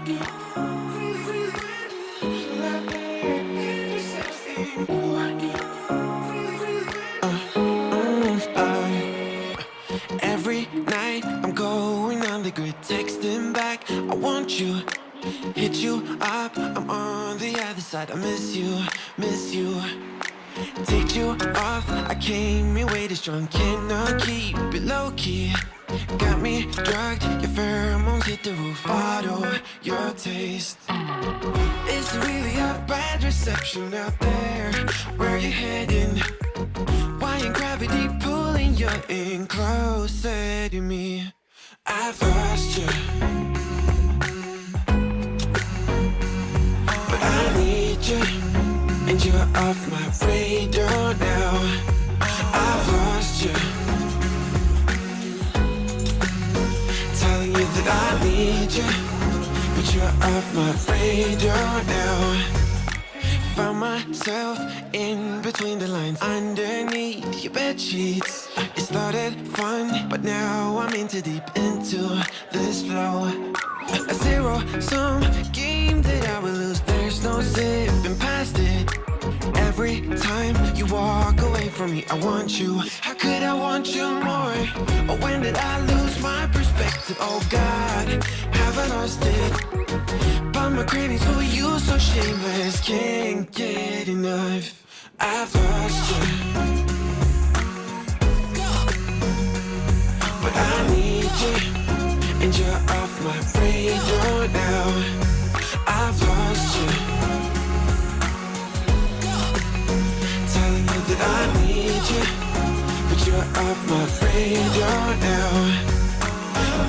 Every night I'm going on the grid, texting back, I want you, hit you up, I'm on the other side, I miss you, miss you. Take you off, I came in way too strong, cannot keep it low key. Got me drugged, your pheromones hit the roof, auto, your taste. Is there really a bad reception out there? Where you heading? Why ain't gravity pulling you in closer to me? I've lost you, but I need you, and you're off my radar now. I've lost you, telling you that I need you, but you're off my radar now. Found myself in between the lines, underneath your bed sheets. It started fun, but now I'm in too deep into this flow. A zero-sum game that I will lose, there's no zipping past it. Every time you walk away from me, I want you. How could I want you more? Or when did I lose my perspective? Oh God, have I lost it? But my cravings for you so shameless, can't get enough. I've lost you, but I need you, and you're off my radar now. I've lost you, telling you that I need you, but you're off my radar now.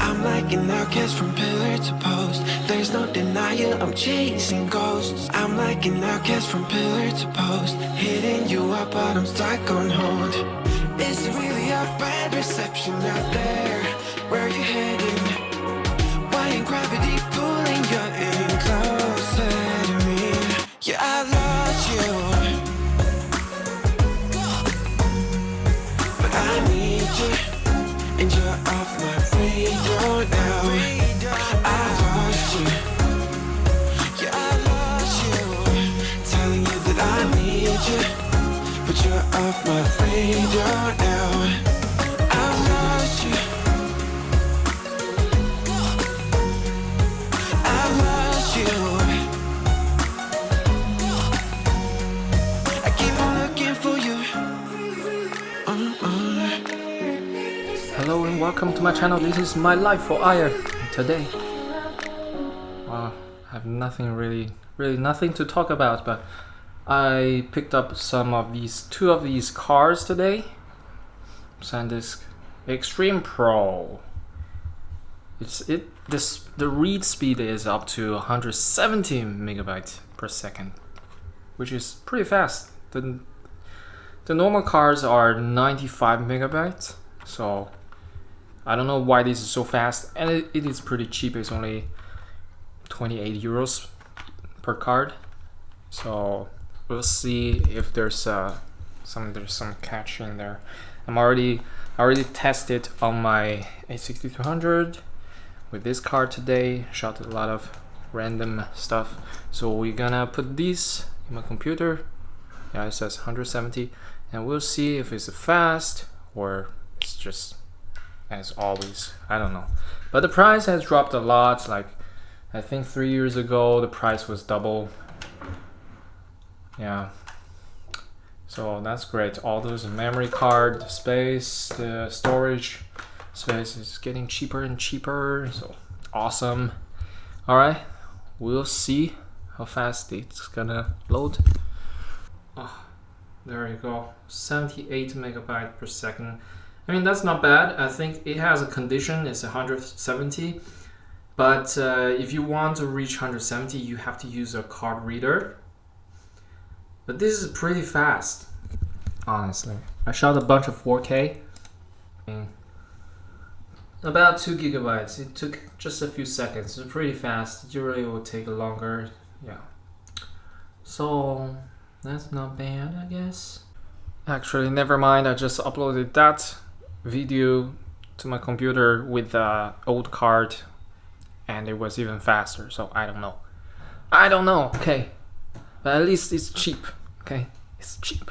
I'm like an outcast from pillar to post, there's no denial, I'm chasing ghosts. I'm like an outcast from pillar to post, hitting you up but I'm stuck on hold. Is it really a bad reception out there? Where you heading? Why ain't gravity pulling you in closer to me? Yeah, I lost you, but I need you, and you're off my radar now. I've lost you, yeah, I lost you, telling you that I need you, but you're off my radar now. I've lost you, I've lost you. I keep on looking for you. Hello and welcome to my channel. This is my life for Ire. Today, I have nothing really nothing to talk about, but I picked up two of these cars today. SanDisk Extreme Pro. The read speed is up to 170 megabytes per second, which is pretty fast. The normal cars are 95 megabytes, so I don't know why this is so fast, and it is pretty cheap. It's only 28 euros per card. So we'll see if there's some catch in there. I already tested on my A6300 with this card today. Shot a lot of random stuff. So we're gonna put these in my computer. Yeah, it says 170, and we'll see if it's fast or it's just as always. I don't know. But the price has dropped a lot. Like I think 3 years ago the price was double. Yeah. So that's great. All those memory card space, the storage space is getting cheaper and cheaper. So awesome. Alright. We'll see how fast it's gonna load. Oh, there you go. 78 megabytes per second. I mean, that's not bad. I think it has a condition, it's 170. But if you want to reach 170, you have to use a card reader. But this is pretty fast, honestly. I shot a bunch of 4K. About 2 gigabytes. It took just a few seconds. It's pretty fast. Usually it will take longer. Yeah. So that's not bad, I guess. Actually, never mind. I just uploaded that video to my computer with the old card, and it was even faster. So I don't know. I don't know. Okay, but at least it's cheap. Okay, it's cheap.